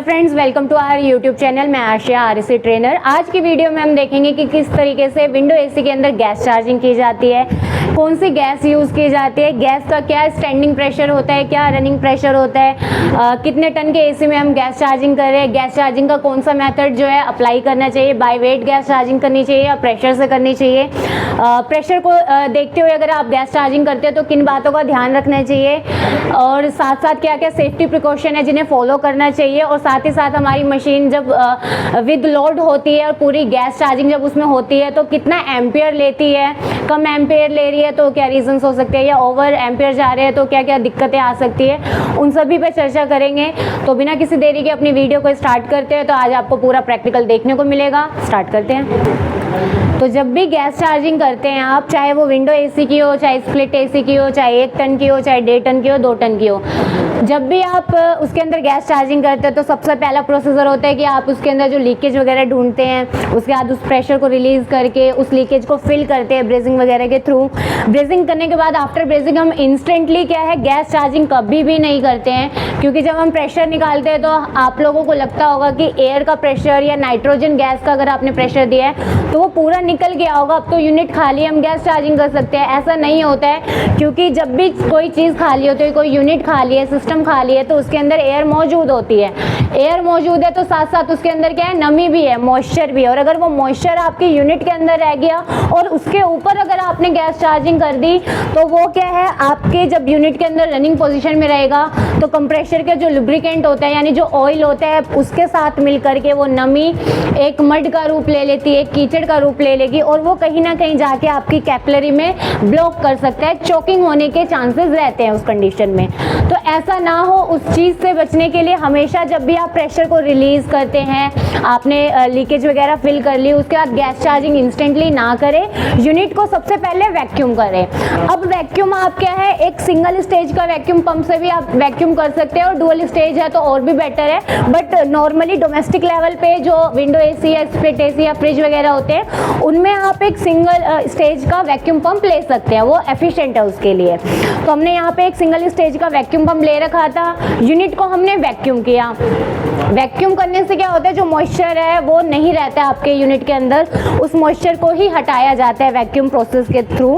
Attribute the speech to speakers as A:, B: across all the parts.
A: Hello friends, welcome to our YouTube channel. मैं Asiya RAC trainer. आज की वीडियो में हम देखेंगे कि किस तरीके से विंडो एसी के अंदर गैस चार्जिंग की जाती है, कौन सी गैस यूज़ की जाती है, गैस का क्या स्टैंडिंग प्रेशर होता है, क्या रनिंग प्रेशर होता है, कितने टन के एसी में हम गैस चार्जिंग कर रहे हैं, गैस चार्जिंग का कौन सा मेथड जो है अप्लाई करना चाहिए, बाय वेट गैस चार्जिंग करनी चाहिए या प्रेशर से करनी चाहिए, प्रेशर को देखते हुए अगर आप गैस चार्जिंग करते हो तो किन बातों का ध्यान रखना चाहिए, और साथ साथ क्या क्या सेफ्टी प्रिकॉशन है जिन्हें फॉलो करना चाहिए, और साथ ही साथ हमारी मशीन जब विद लोड होती है और पूरी गैस चार्जिंग जब उसमें होती है तो कितना एम्पियर लेती है, कम एम्पियर ले रही है तो क्या रीजंस हो सकते हैं, या ओवर एम्पियर जा रहे हैं तो क्या क्या दिक्कतें आ सकती है, उन सभी पे चर्चा करेंगे। तो बिना किसी देरी के अपनी वीडियो को स्टार्ट करते हैं। तो आज आपको पूरा प्रैक्टिकल देखने को मिलेगा। स्टार्ट करते हैं। तो जब भी गैस चार्जिंग करते हैं आप, चाहे वो विंडो एसी की हो, चाहे स्प्लिट एसी की हो, चाहे 1 टन की हो, चाहे 1.5 टन की हो, 2 टन की हो, जब भी आप उसके अंदर गैस चार्जिंग करते हैं तो सबसे पहला प्रोसीजर होता है कि आप उसके अंदर जो लीकेज वगैरह ढूंढते हैं, उसके बाद उस प्रेशर को रिलीज करके उस लीकेज को फिल करते हैं ब्रेजिंग वगैरह के थ्रू। ब्रेजिंग करने के बाद आफ्टर ब्रेजिंग हम इंस्टेंटली क्या है गैस चार्जिंग कभी भी नहीं करते हैं, क्योंकि जब हम प्रेशर निकालते हैं तो आप लोगों को लगता होगा कि एयर का प्रेशर या नाइट्रोजन गैस का अगर आपने प्रेशर दिया है तो वो पूरा निकल गया होगा, अब तो यूनिट खाली हम गैस चार्जिंग कर सकते हैं। ऐसा नहीं होता है, क्योंकि जब भी कोई चीज़ खाली होती है, कोई यूनिट खाली है, सिस्टम खाली है, तो उसके अंदर एयर मौजूद होती है। एयर मौजूद है तो साथ साथ उसके अंदर क्या है, नमी भी है, मॉइस्चर भी है, और अगर वो मॉइस्चर आपकी यूनिट के अंदर रह गया और उसके ऊपर अगर आपने गैस चार्जिंग कर दी तो वो क्या है, आपके जब यूनिट के अंदर रनिंग पोजीशन में रहेगा तो कंप्रेसर के जो लुब्रिकेंट होता है यानी जो ऑयल होता है उसके साथ मिल करके वो नमी एक मड का रूप ले लेती है, कीचड़ का रूप ले लेगी, और वो कहीं ना कहीं जाके आपकी कैपिलरी में ब्लॉक कर सकता है। चोकिंग होने के चांसेस रहते हैं उस कंडीशन में। तो ऐसा ना हो, उस चीज़ से बचने के लिए हमेशा जब भी आप प्रेशर को रिलीज करते हैं, आपने लीकेज वगैरह फिल कर ली, उसके बाद गैस चार्जिंग इंस्टेंटली ना करें, यूनिट को सबसे पहले वैक्यूम करें। अब वैक्यूम आप क्या है, एक सिंगल स्टेज का वैक्यूम पंप से भी आप वैक्यूम कर सकते हैं, और डुअल स्टेज है तो और भी बेटर है। बट नॉर्मली डोमेस्टिक लेवल पे जो विंडो एसी या स्प्लिट एसी या फ्रिज वगैरह होते हैं उनमें आप एक सिंगल स्टेज का वैक्यूम पंप ले सकते हैं, वो एफिशिएंट है उसके लिए। तो हमने यहाँ पे एक सिंगल स्टेज का वैक्यूम पंप ले रखा था, यूनिट को हमने वैक्यूम किया। वैक्यूम करने से क्या होता है, जो मॉइस्चर है वो नहीं रहता है आपके यूनिट के अंदर, उस मॉइस्चर को ही हटाया जाता है वैक्यूम प्रोसेस के थ्रू।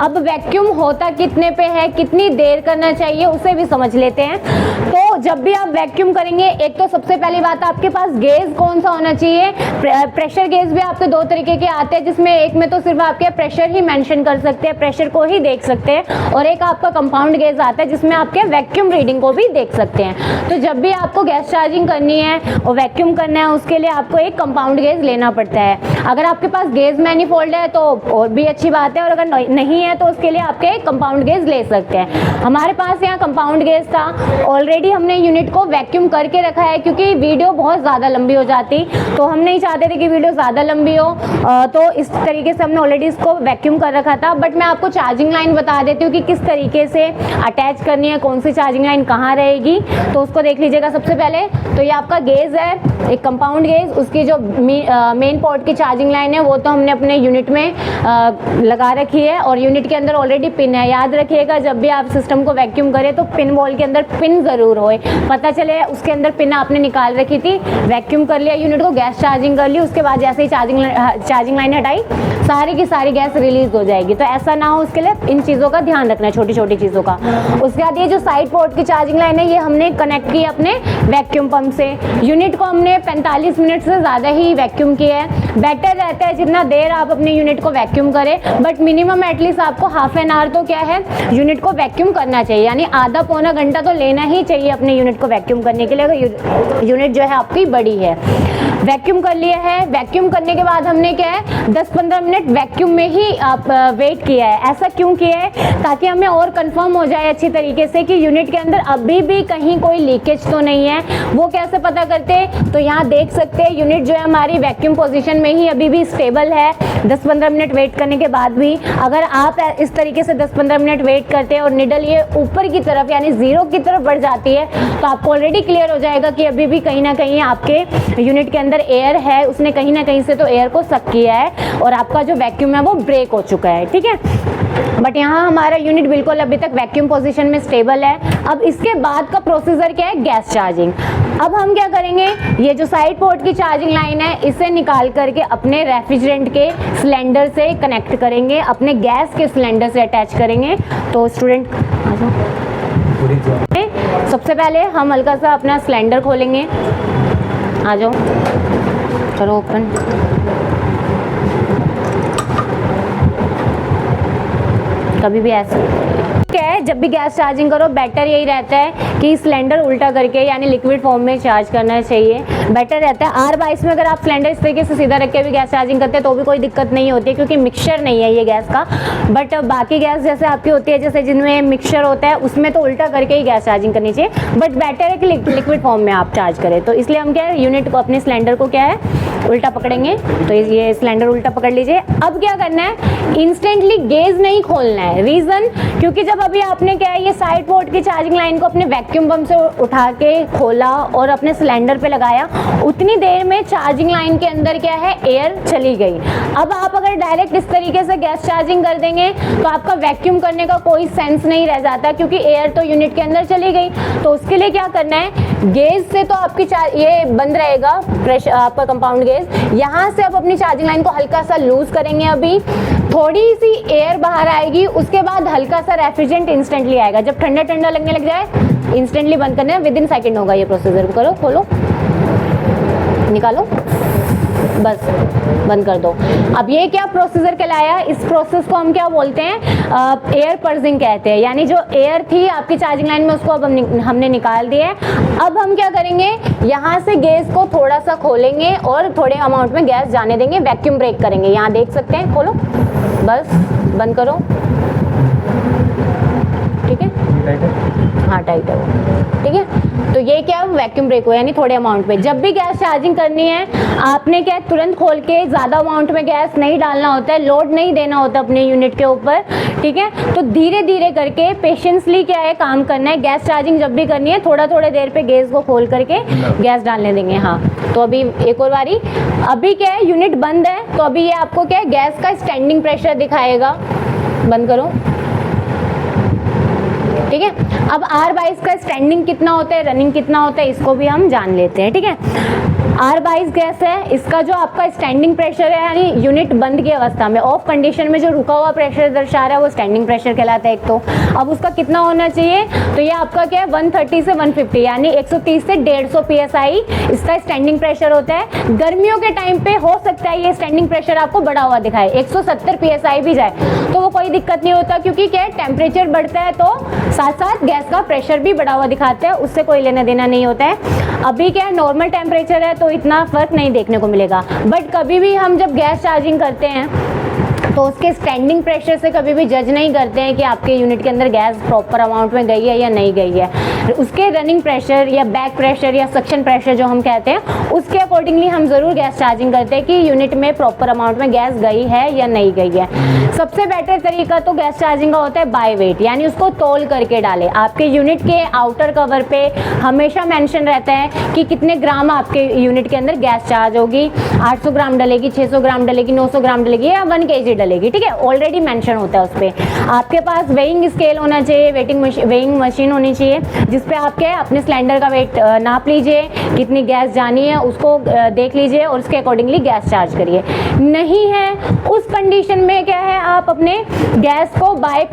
A: अब वैक्यूम होता कितने पे है, कितनी देर करना चाहिए, उसे भी समझ लेते हैं। तो जब भी आप वैक्यूम करेंगे, एक तो सबसे पहली बात आपके पास गेज कौन सा होना चाहिए। प्रेशर गेज भी आपके 2 तरीके के आते हैं, जिसमें एक में तो सिर्फ आपके प्रेशर ही मेंशन कर सकते हैं, प्रेशर को ही देख सकते हैं, और एक आपका कंपाउंड गेज आता है जिसमें आपके वैक्यूम रीडिंग को भी देख सकते हैं। तो जब भी आपको गैस चार्जिंग करनी है और वैक्यूम करना है, उसके लिए आपको एक कंपाउंड गेज लेना पड़ता है। अगर आपके पास गेज मैनिफोल्ड है तो और भी अच्छी बात है, और अगर नहीं है तो उसके लिए आपके कंपाउंड गेज ले सकते हैं। हमारे पास यहाँ कंपाउंड गेज था, ऑलरेडी हमने यूनिट को वैक्यूम करके रखा है, क्योंकि वीडियो बहुत ज़्यादा लंबी हो जाती, तो हम नहीं चाहते थे कि वीडियो ज़्यादा लंबी हो, तो इस तरीके से हमने ऑलरेडी इसको वैक्यूम कर रखा था। बट मैं आपको चार्जिंग लाइन बता देती हूँ कि किस तरीके से अटैच करनी है, कौन सी चार्जिंग लाइन कहाँ रहेगी, तो उसको देख लीजिएगा। सबसे पहले तो ये आपका गेज है, एक कंपाउंड गेज, उसकी जो मेन पोर्ट की चार्जिंग लाइन है वो तो हमने अपने यूनिट में लगा रखी है, और यूनिट के अंदर ऑलरेडी पिन है। याद रखिएगा, जब भी आप सिस्टम को वैक्यूम करें तो पिन बॉल के अंदर पिन ज़रूर होए, पता चले उसके अंदर पिन आपने निकाल रखी थी, वैक्यूम कर लिया यूनिट को, गैस चार्जिंग कर ली, उसके बाद जैसे ही चार्जिंग लाइन हटाई सारी की सारी गैस रिलीज हो जाएगी। तो ऐसा ना हो, उसके लिए इन चीज़ों का ध्यान रखना है, छोटी छोटी चीज़ों का। उसके बाद ये जो साइड पोर्ट की चार्जिंग लाइन है ये हमने कनेक्ट की अपने वैक्यूम पंप से। यूनिट को हमने 45 मिनट से ज़्यादा ही वैक्यूम किया है। बेटर रहता है जितना देर आप अपने यूनिट को वैक्यूम करें, बट मिनिमम एटलीस्ट आपको हाफ एन आवर तो क्या है यूनिट को वैक्यूम करना चाहिए, यानी आधा पौना घंटा तो लेना ही चाहिए अपने यूनिट को वैक्यूम करने के लिए, अगर यूनिट जो है आपकी बड़ी है। वैक्यूम कर लिया है, वैक्यूम करने के बाद हमने क्या है 10-15 मिनट वैक्यूम में ही आप वेट किया है। ऐसा क्यों किया है, ताकि हमें और कंफर्म हो जाए अच्छी तरीके से कि यूनिट के अंदर अभी भी कहीं कोई लीकेज तो नहीं है। वो कैसे पता करते हैं, तो यहाँ देख सकते हैं यूनिट जो है हमारी वैक्यूम पोजीशन में ही अभी भी स्टेबल है। 10-15 मिनट वेट करने के बाद भी अगर आप इस तरीके से 10-15 मिनट वेट करते हैं और निडल ये ऊपर की तरफ यानी 0 की तरफ बढ़ जाती है, तो आपको ऑलरेडी क्लियर हो जाएगा कि अभी भी कहीं ना कहीं आपके यूनिट के अंदर अंदर एयर है उसने कहीं ना कहीं से तो एयर को सक किया है और आपका जो वैक्यूम है वो ब्रेक हो चुका है, ठीक है। बट यहाँ हमारा यूनिट बिल्कुल अभी तक वैक्यूम पोजीशन में स्टेबल है। अब इसके बाद का प्रोसीजर क्या है, गैस चार्जिंग। अब हम क्या करेंगे, ये जो साइड पोर्ट की चार्जिंग लाइन है इसे निकाल करके अपने रेफ्रिजरेंट के सिलेंडर से कनेक्ट करेंगे, अपने गैस के सिलेंडर से अटैच करेंगे। तो स्टूडेंट सबसे पहले हम हल्का सा अपना सिलेंडर खोलेंगे, आ जाओ, करो ओपन। कभी भी ऐसा क्या है, जब भी गैस चार्जिंग करो बेटर यही रहता है कि सिलेंडर उल्टा करके यानी लिक्विड फॉर्म में चार्ज करना चाहिए, बेटर रहता है। R22 में अगर आप सिलेंडर इस तरीके से सीधा रख के भी गैस चार्जिंग करते हैं तो भी कोई दिक्कत नहीं होती है क्योंकि मिक्सचर नहीं है ये गैस का। बट बाकी गैस जैसे आपकी होती है, जैसे जिनमें मिक्सचर होता है उसमें तो उल्टा करके ही गैस चार्जिंग करनी चाहिए, बट बेटर है कि लिक्विड फॉर्म में आप चार्ज करें। तो इसलिए हम क्या है, यूनिट को अपने सिलेंडर को क्या है उल्टा पकड़ेंगे। तो ये सिलेंडर उल्टा पकड़ लीजिए। अब क्या करना है, इंस्टेंटली गेज नहीं खोलना है। रीजन, क्योंकि जब अभी आपने क्या है ये साइड पोर्ट की चार्जिंग लाइन को अपने वैक्यूम पंप से उठा के खोला और अपने सिलेंडर पे लगाया, उतनी देर में चार्जिंग लाइन के अंदर क्या है एयर चली गई। अब आप अगर डायरेक्ट इस तरीके से गैस चार्जिंग कर देंगे तो आपका वैक्यूम करने का कोई सेंस नहीं रह जाता क्योंकि एयर तो यूनिट के अंदर चली गई। तो उसके लिए क्या करना है, गेज से तो आपकी ये बंद रहेगा प्रेशर, आपका कंपाउंड गेज। यहाँ से आप अपनी चार्जिंग लाइन को हल्का सा लूज करेंगे, अभी थोड़ी सी एयर बाहर आएगी, उसके बाद हल्का सा रेफ्रिजरेंट इंस्टेंटली आएगा। जब ठंडा ठंडा लगने लग जाए इंस्टेंटली बंद करना है, विद इन सेकेंड होगा ये प्रोसीजर। करो, खोलो, निकालो, बस बंद कर दो। अब ये क्या प्रोसीजर कहलाया, इस प्रोसेस को हम क्या बोलते हैं, एयर पर्जिंग कहते हैं। यानी जो एयर थी आपकी चार्जिंग लाइन में उसको अब हमने निकाल दिया है। अब हम क्या करेंगे, यहाँ से गैस को थोड़ा सा खोलेंगे और थोड़े अमाउंट में गैस जाने देंगे, वैक्यूम ब्रेक करेंगे। यहाँ देख सकते हैं, खोलो, बस बंद करो, ठीक है, हाँ टाइट है वो, ठीक है। तो ये क्या वैक्यूम ब्रेक हो, यानी थोड़े अमाउंट में। जब भी गैस चार्जिंग करनी है आपने क्या तुरंत खोल के ज़्यादा अमाउंट में गैस नहीं डालना होता है, लोड नहीं देना होता अपने यूनिट के ऊपर, ठीक है। तो धीरे धीरे करके पेशेंसली क्या है काम करना है। गैस चार्जिंग जब भी करनी है थोड़ा थोड़े देर पे गैस को खोल करके गैस डालने देंगे। हाँ, तो अभी एक और बारी, अभी क्या है यूनिट बंद है तो अभी ये आपको क्या है गैस का स्टैंडिंग प्रेशर दिखाएगा। बंद करो, ठीक है। अब R22 का स्टैंडिंग कितना होता है, रनिंग कितना होता है, इसको भी हम जान लेते हैं, ठीक है। R22 गैस है, इसका जो आपका स्टैंडिंग प्रेशर है यानी यूनिट बंद की अवस्था में ऑफ कंडीशन में जो रुका हुआ प्रेशर दर्शा रहा है वो स्टैंडिंग प्रेशर कहलाता है एक। तो अब उसका कितना होना चाहिए, तो ये आपका क्या है 130 से 150 यानी 130 से 150 PSI इसका स्टैंडिंग प्रेशर होता है। गर्मियों के टाइम पे हो सकता है ये स्टैंडिंग प्रेशर आपको बढ़ा हुआ दिखाए, 170 PSI भी जाए तो वो कोई दिक्कत नहीं होता क्योंकि क्या है टेम्परेचर बढ़ता है तो साथ साथ गैस का प्रेशर भी बढ़ा हुआ दिखाता है, उससे कोई लेना देना नहीं होता है। अभी क्या है नॉर्मल टेम्परेचर है तो इतना फर्क नहीं देखने को मिलेगा, बट कभी भी हम जब गैस चार्जिंग करते हैं तो उसके स्टैंडिंग प्रेशर से कभी भी जज नहीं करते हैं कि आपके यूनिट के अंदर गैस प्रॉपर अमाउंट में गई है या नहीं गई है। उसके रनिंग प्रेशर या बैक प्रेशर या सक्शन प्रेशर जो हम कहते हैं उसके अकॉर्डिंगली हम ज़रूर गैस चार्जिंग करते हैं कि यूनिट में प्रॉपर अमाउंट में गैस गई है या नहीं गई है। सबसे बेटर तरीका तो गैस चार्जिंग का होता है बाय वेट, यानी उसको तोल करके डालें। आपके यूनिट के आउटर कवर पे हमेशा मेंशन रहता है कि कितने ग्राम आपके यूनिट के अंदर गैस चार्ज होगी, 800 ग्राम डलेगी, 600 ग्राम डलेगी, 900 ग्राम डलेगी या 1 kg डलेगी, ठीक है। ऑलरेडी मेंशन होता है उस पर। आपके पास वेइंग स्केल होना चाहिए, वेइंग मशीन होनी चाहिए जिसपे आप क्या है अपने सिलेंडर का वेट नाप लीजिए, कितनी गैस जानी है उसको देख लीजिए और उसके अकॉर्डिंगली गैस चार्ज करिए। नहीं है उस कंडीशन में क्या है आप अपने गैस को बाय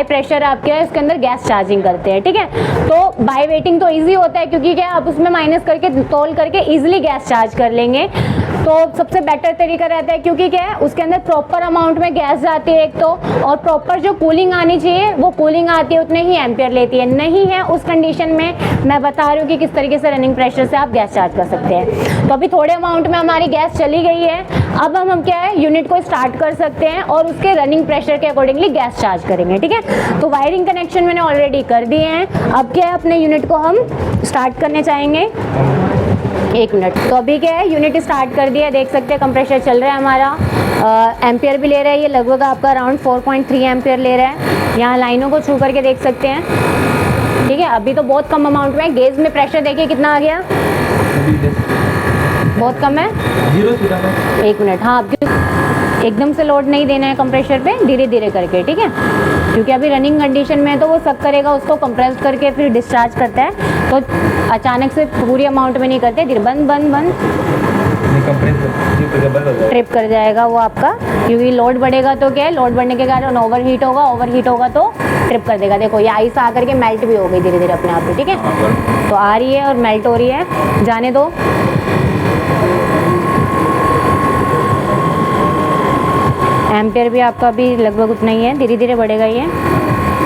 A: प्रेशर आप क्या है उसके अंदर गैस चार्जिंग करते हैं, ठीक है। तो बाय वेटिंग तो ईजी होता है क्योंकि क्या आप उसमें माइनस करके तोल करके ईजिली गैस चार्ज कर लेंगे, तो सबसे बेटर तरीका रहता है क्योंकि क्या है उसके अंदर प्रॉपर अमाउंट में गैस जाती है एक तो, और प्रॉपर जो कूलिंग आनी चाहिए वो कूलिंग आती है, उतने ही एम्पियर लेती है। नहीं है उस कंडीशन में मैं बता रही हूँ कि किस तरीके से रनिंग प्रेशर से आप गैस चार्ज कर सकते हैं। तो अभी थोड़े अमाउंट में हमारी गैस चली गई है, अब हम क्या है यूनिट को स्टार्ट कर सकते हैं और उसके रनिंग प्रेशर के अकॉर्डिंगली गैस चार्ज करेंगे, ठीक है। तो वायरिंग कनेक्शन मैंने ऑलरेडी कर दिए हैं, अब क्या है अपने यूनिट को हम स्टार्ट करने चाहेंगे। 1 मिनट। तो अभी क्या है यूनिट स्टार्ट कर दिया, देख सकते हैं कंप्रेशर चल रहा है हमारा, एम्पियर भी ले रहा है, ये लगभग आपका अराउंड 4.3 एम्पियर ले रहा है। यहाँ लाइनों को छू करके देख सकते हैं, ठीक है। अभी तो बहुत कम अमाउंट में, गेज में प्रेशर देखिए कितना आ गया, बहुत कम है,
B: 0 स्पीड में।
A: 1 मिनट। हाँ, एकदम से लोड नहीं देना है कंप्रेशर पे, धीरे धीरे करके, ठीक है, क्योंकि अभी रनिंग कंडीशन में है तो वो सक करेगा उसको, कंप्रेस करके फिर डिस्चार्ज करता है, तो अचानक से पूरी अमाउंट में नहीं करते, धीरे बंद बंद बंद ट्रिप कर जाएगा वो आपका, क्योंकि लोड बढ़ेगा तो क्या है, लोड बढ़ने के कारण ओवर हीट होगा तो ट्रिप कर देगा। देखो ये आइस आकर के मेल्ट भी हो गई धीरे धीरे अपने आप पे, ठीक है, तो आ रही है और मेल्ट हो रही है, जाने दो। एम्पियर भी आपका भी लगभग उतना ही है, धीरे धीरे बढ़ेगा ये।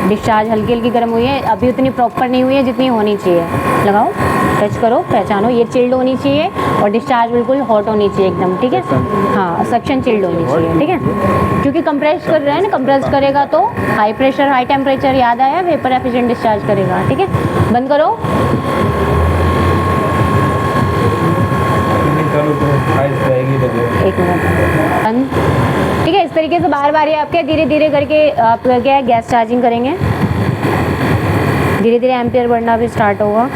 A: डिस्चार्ज हल्की हल्की गर्म हुई है, अभी उतनी प्रॉपर नहीं हुई है जितनी होनी चाहिए। लगाओ, टच करो, पहचानो, ये चिल्ड होनी चाहिए और डिस्चार्ज बिल्कुल हॉट होनी चाहिए एकदम, ठीक है। हाँ, सक्शन चिल्ड होनी चाहिए, ठीक है, क्योंकि कंप्रेस कर रहा है ना, कंप्रेस करेगा तो हाई प्रेशर हाई टेम्परेचर याद आया, वेपर एफिशिएंट डिस्चार्ज करेगा, ठीक है। बंद करो, एक मिनट, बंद, ठीक है। इस तरीके से बार बार ये आपके धीरे धीरे करके आप क्या है गैस चार्जिंग करेंगे, धीरे धीरे एम्पियर बढ़ना भी स्टार्ट होगा।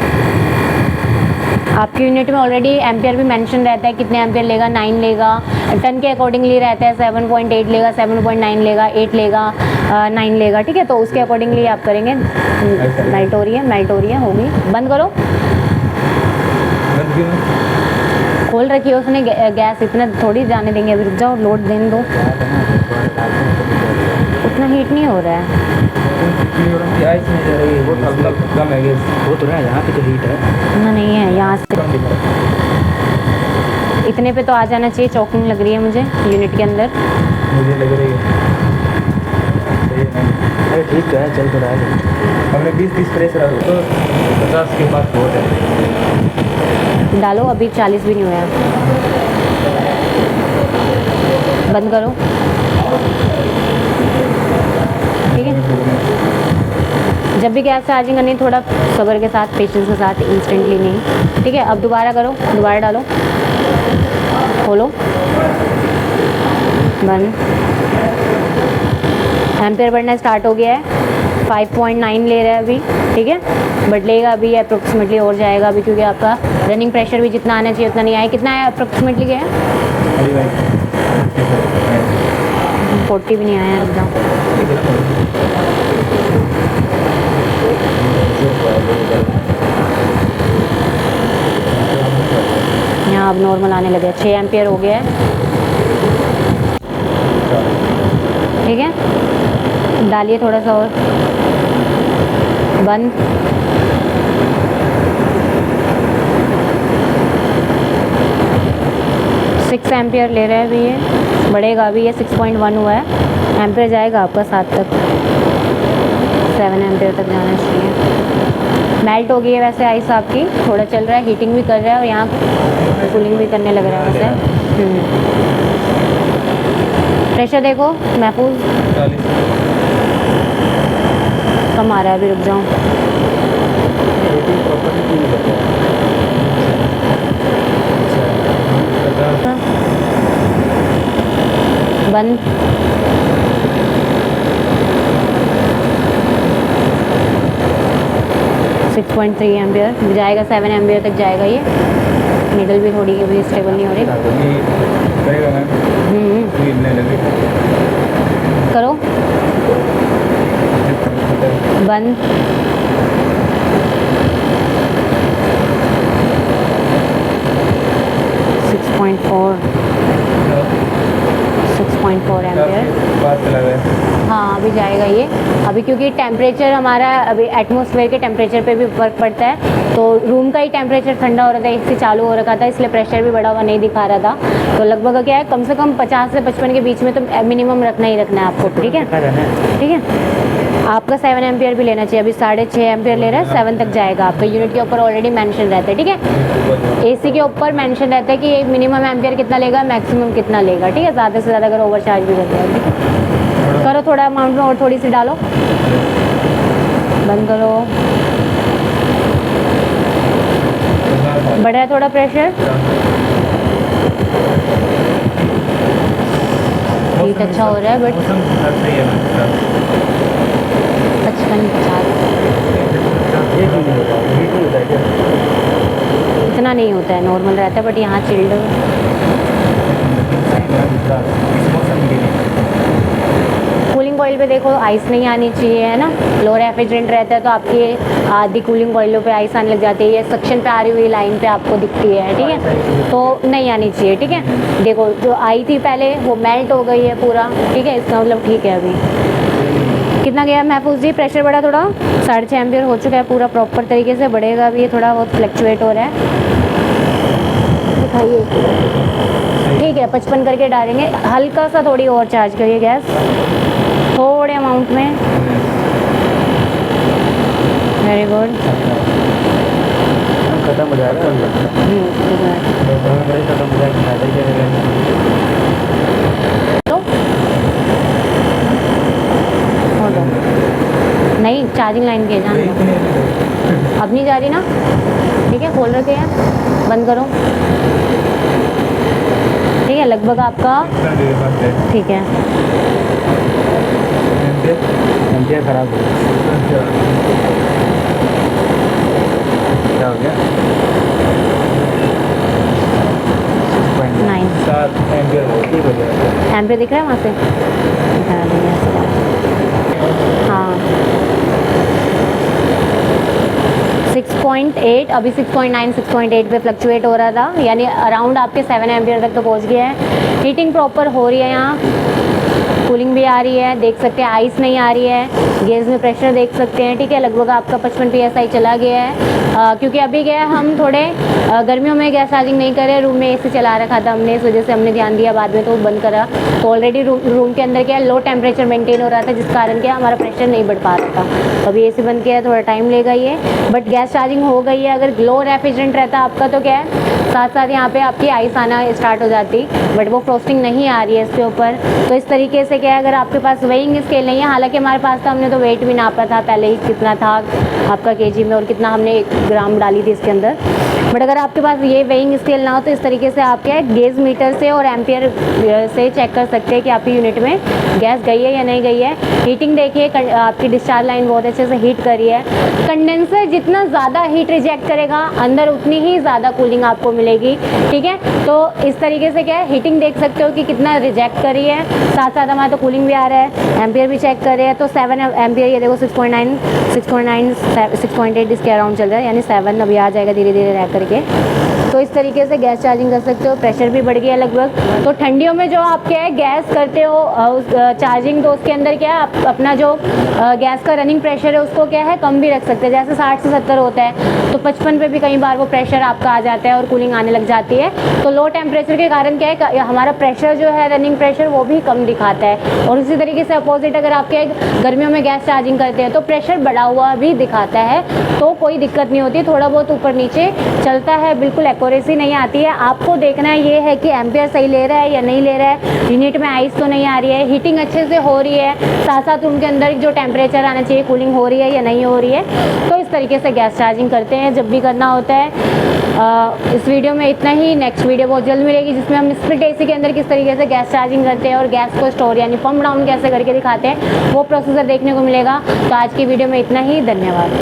A: आपकी यूनिट में ऑलरेडी एम्पियर भी मेंशन रहता है, कितने एम्पियर लेगा, 9 लेगा, टन के अकॉर्डिंगली रहता है, 7.8 लेगा, 7.9 लेगा, 8 लेगा, 9 लेगा, ठीक है, तो उसके अकॉर्डिंगली आप करेंगे। मेल्ट हो रही है, होगी, बंद करो, खोल रखी है उसने गैस, इतना थोड़ी जाने देंगे, अभी रुक जाओ, लोड देने दो, उतना हीट नहीं हो रहा है,
B: वो तो है, यहाँ पे तो हीट है,
A: इतना नहीं है, यहाँ से इतने पे तो आ जाना चाहिए। चॉकिंग लग रही है मुझे यूनिट के अंदर,
B: मुझे लग रही है, अरे ठीक तो है, चल तो रहा है, हमने 20 प्रेस रखा तो 50 के पास बहुत है,
A: डालो, अभी 40 भी नहीं हुआ है, बंद करो, ठीक है। जब भी गैस चार्जिंग करनी थोड़ा सब्र के साथ, पेशेंस के साथ, इंस्टेंटली नहीं, ठीक है। अब दोबारा करो, दोबारा डालो, खोलो, बंद, एम्पियर बढ़ना स्टार्ट हो गया है, 5.9 ले रहा है अभी, ठीक है, बट लेगा अभी अप्रोक्सीमेटली और जाएगा अभी, क्योंकि आपका रनिंग प्रेशर भी जितना आना चाहिए उतना नहीं आया। कितना है अप्रोक्सीमेटली, क्या है, 40 भी नहीं आया, रुक जाओ, यहाँ अब नॉर्मल आने लगे, 6 एम्पियर हो गया है, ठीक है, डालिए थोड़ा सा और, बंद, सिक्स एम्पियर ले रहे हैं अभी, ये बढ़ेगा, अभी ये 6.1 हुआ है, एम्पियर जाएगा आपका 7 तक, 7 एम्पियर तक जाना चाहिए। मेल्ट हो गई है वैसे आइस आपकी, थोड़ा चल रहा है, हीटिंग भी कर रहा है और यहाँ कूलिंग भी करने लग रहा है वैसे। प्रेशर देखो महफूज, कम आ रहा है, अभी रुक जाऊँ, बंद, सिक्स 6.3 एम्पियर जाएगा, 7 एम्पियर तक जाएगा ये, नीडल भी थोड़ी अभी स्टेबल नहीं हो रही, करो, बंद, सिक्स 6.4 एम्पियर, हाँ अभी जाएगा ये, अभी क्योंकि टेम्परेचर हमारा अभी एटमॉस्फेयर के टेम्परेचर पे भी फर्क पड़ता है, तो रूम का ही टेम्परेचर ठंडा हो रहा था, एसी चालू हो रखा था, इसलिए प्रेशर भी बढ़ा हुआ नहीं दिखा रहा था, तो लगभग क्या है, कम से कम 50 से 55 के बीच में तो मिनिमम रखना ही रखना है आपको, ठीक है, ठीक है। आपका 7 एम्पियर भी लेना चाहिए, अभी 6.5 एम्पियर ले रहा है, 7 तक जाएगा आपका, यूनिट के ऊपर ऑलरेडी मेंशन रहता है, ठीक है, एसी के ऊपर मेंशन रहता है कि ये मिनिमम एम्पियर कितना लेगा, मैक्सिमम कितना लेगा, ठीक है, ज़्यादा से ज़्यादा अगर ओवर चार्ज भी करते हैं, ठीक है। करो थोड़ा अमाउंट में और थोड़ी सी डालो, बंद करो, बढ़ रहा है थोड़ा प्रेशर, हीट अच्छा हो रहा है, बट 55 इतना नहीं होता है, नॉर्मल रहता है, बट यहाँ चिल्ड। कूलिंग कॉइल पे देखो आइस नहीं आनी चाहिए, है ना। लो रेफ्रिजरेंट रहता है तो आपकी आधी कूलिंग कॉइलों पे आइस आने लग जाती है, ये सक्शन पे आ रही हुई लाइन पे आपको दिखती है, ठीक है, तो नहीं आनी चाहिए, ठीक है। देखो जो आई थी पहले वो मेल्ट हो गई है पूरा, ठीक है, इसका मतलब ठीक है। अभी कितना गया महफूज जी, प्रेशर बढ़ा थोड़ा, 6.5 एम्पियर हो चुका है पूरा प्रॉपर तरीके से, बढ़ेगा अभी, थोड़ा बहुत फ्लक्चुएट हो रहा है। दिखाइए, ठीक है, 55 करके डालेंगे, हल्का सा थोड़ी और चार्ज करिए गैस, थोड़े अमाउंट में। वेरी गुड,
B: खत्म हो जाएगा, खत्म हो जाएगा।
A: तो हो दो, नहीं चार्जिंग लाइन के जान दो, अब नहीं जा रही ना, ठीक है, खोल रखे हैं, बंद करो, ठीक है, लगभग आपका ठीक है।
B: एम्पियर खराब हो गया, क्या हो गया?
A: 9
B: 7 एम्पियर ठीक हो गया।
A: एम्पियर दिख रहा है वहाँ से, दिखा देंगे ऐसे। हाँ 6.8, अभी 6.9 6.8 पे फ्लक्चुएट हो रहा था, यानी अराउंड आपके 7 एम्पियर तक तो पहुँच गया है। हीटिंग प्रॉपर हो रही है, यहाँ कूलिंग भी आ रही है, देख सकते हैं आइस नहीं आ रही है, गेज में प्रेशर देख सकते हैं, ठीक है, लगभग आपका 55 PSI चला गया है। क्योंकि अभी गया हम थोड़े गर्मियों में गैस चार्जिंग नहीं करे, रूम में एसी चला रखा था हमने, इस वजह से हमने ध्यान दिया, बाद में तो बंद करा, तो ऑलरेडी रूम के अंदर क्या लो टेम्परेचर मेंटेन हो रहा था, जिस कारण क्या हमारा प्रेशर नहीं बढ़ पा रहा था। अभी एसी बंद किया है, थोड़ा टाइम लेगा ये, बट गैस चार्जिंग हो गई है। अगर लो रेफ्रिजरेंट रहता आपका तो क्या है साथ साथ यहाँ पे आपकी आइस आना स्टार्ट हो जाती, बट वो फ्रोस्टिंग नहीं आ रही है इसके ऊपर। तो इस तरीके से क्या है, अगर आपके पास वेइंग स्केल नहीं है, हालांकि हमारे पास था, हमने तो वेट भी नापा था पहले ही कितना था आपका केजी में और कितना हमने 1 ग्राम डाली थी इसके अंदर, बट अगर आपके पास ये वेइंग स्केल ना हो तो इस तरीके से आप क्या है गेज मीटर से और एम्पियर से चेक कर सकते हैं कि आपकी यूनिट में गैस गई है या नहीं गई है। हीटिंग देखिए, आपकी डिस्चार्ज लाइन बहुत अच्छे से हीट करी है। कंडेंसर जितना ज़्यादा हीट रिजेक्ट करेगा अंदर उतनी ही ज़्यादा कूलिंग आपको मिलेगी, ठीक है। तो इस तरीके से क्या है हीटिंग देख सकते हो कि कितना रिजेक्ट करी है, साथ साथ हमारा तो कूलिंग भी आ रहा है, एम्पियर भी चेक कर रहे हैं, तो 7 एम्पियर, ये देखो 6.9 6.8 इसके अराउंड चल रहा है, यानी 7 अभी आ जाएगा धीरे धीरे रह करके। तो इस तरीके से गैस चार्जिंग कर सकते हो। प्रेशर भी बढ़ गया लगभग। तो ठंडियों में जो आप क्या है गैस करते हो चार्जिंग, तो उसके अंदर क्या है आप अपना जो गैस का रनिंग प्रेशर है उसको क्या है कम भी रख सकते हैं, जैसे 60 से 70 होता है तो 55 पे भी कई बार वो प्रेशर आपका आ जाता है और कूलिंग आने लग जाती है। तो लो टेम्परेचर के कारण क्या है हमारा प्रेशर जो है रनिंग प्रेशर वो भी कम दिखाता है। और उसी तरीके से अपोजिट अगर आपके गर्मियों में गैस चार्जिंग करते हैं तो प्रेशर बढ़ा हुआ भी दिखाता है, तो कोई दिक्कत नहीं होती, थोड़ा बहुत ऊपर नीचे चलता है, बिल्कुल एक्यूरेसी नहीं आती है। आपको देखना ये है कि एम्पियर सही ले रहा है या नहीं ले रहा है, यूनिट में आइस तो नहीं आ रही है, हीटिंग अच्छे से हो रही है, साथ साथ रूम के अंदर जो टेम्परेचर आना चाहिए कूलिंग हो रही है या नहीं हो रही है। तो इस तरीके से गैस चार्जिंग करते हैं जब भी करना होता है। इस वीडियो में इतना ही, नेक्स्ट वीडियो बहुत जल्द मिलेगी जिसमें हम स्प्लिट एसी के अंदर किस तरीके से गैस चार्जिंग करते हैं और गैस को स्टोर यानी पम्प डाउन कैसे करके दिखाते हैं वो प्रोसीजर देखने को मिलेगा। तो आज की वीडियो में इतना ही, धन्यवाद।